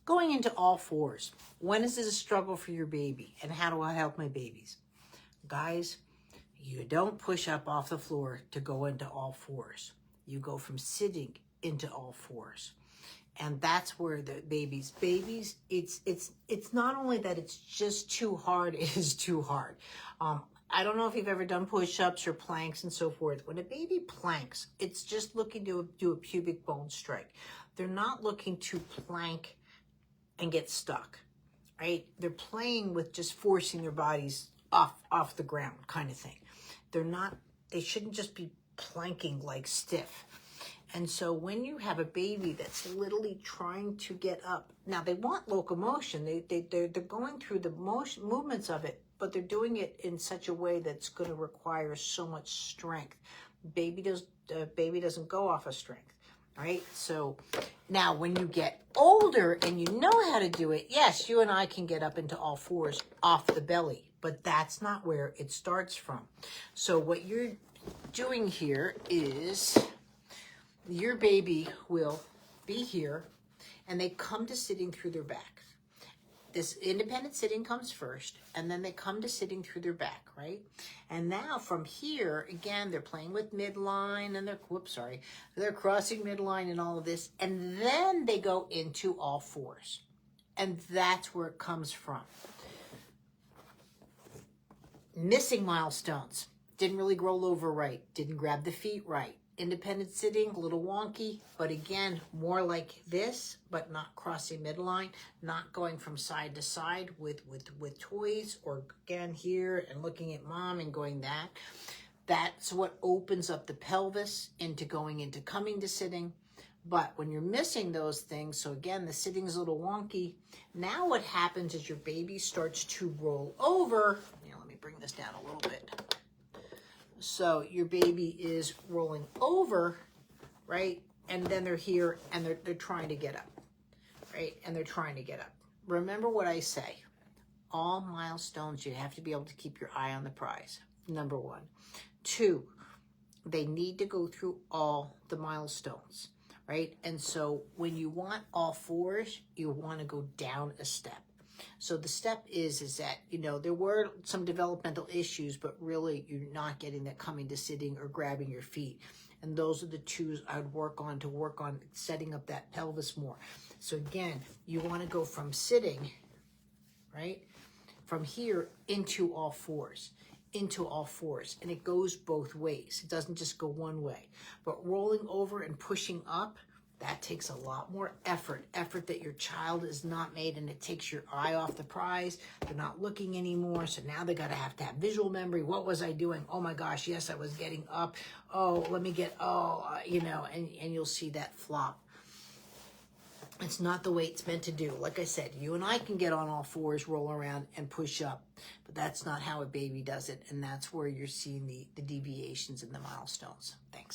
Going into all fours. When is this a struggle for your baby? And how do I help my babies? Guys, you don't push up off the floor to go into all fours. You go from sitting into all fours. And that's where the babies, it's not only that it's just too hard, it is too hard. I don't know if you've ever done push-ups or planks and so forth. When a baby planks, it's just looking to do a pubic bone strike. They're not looking to plank and get stuck, right? They're playing with just forcing their bodies off the ground kind of thing. They shouldn't just be planking like stiff. And so when you have a baby that's literally trying to get up, now they want locomotion. They're going through the movements of it, but they're doing it in such a way that's going to require so much strength. Baby doesn't go off of strength, right? So now when you get older and you know how to do it, yes, you and I can get up into all fours off the belly, but that's not where it starts from. So what you're doing here is your baby will be here and they come to sitting through their back. This independent sitting comes first, and then they come to sitting through their back, right? And now from here, again, they're playing with midline and they're crossing midline and all of this. And then they go into all fours. And that's where it comes from. Missing milestones. Didn't really roll over right. Didn't grab the feet right. Independent sitting, a little wonky, but again, more like this, but not crossing midline, not going from side to side with toys, or again here and looking at mom and going that. That's what opens up the pelvis into going into coming to sitting. But when you're missing those things, so again, the sitting's a little wonky. Now what happens is your baby starts to roll over. Let me bring this down a little bit. So your baby is rolling over, right? And then they're here and they're trying to get up, right? And they're trying to get up. Remember what I say. All milestones, you have to be able to keep your eye on the prize, number one. Two, they need to go through all the milestones, right? And so when you want all fours, you want to go down a step. So the step is that, there were some developmental issues, but really you're not getting that coming to sitting or grabbing your feet. And those are the twos I'd work on setting up that pelvis more. So again, you want to go from sitting, right? From here into all fours. And it goes both ways. It doesn't just go one way. But rolling over and pushing up, that takes a lot more effort that your child is not made, and it takes your eye off the prize. They're not looking anymore, so now they have to have visual memory. What was I doing? Oh my gosh, yes, I was getting up. Oh, let me get, and you'll see that flop. It's not the way it's meant to do. Like I said, you and I can get on all fours, roll around, and push up, but that's not how a baby does it, and that's where you're seeing the deviations in the milestones. Thanks.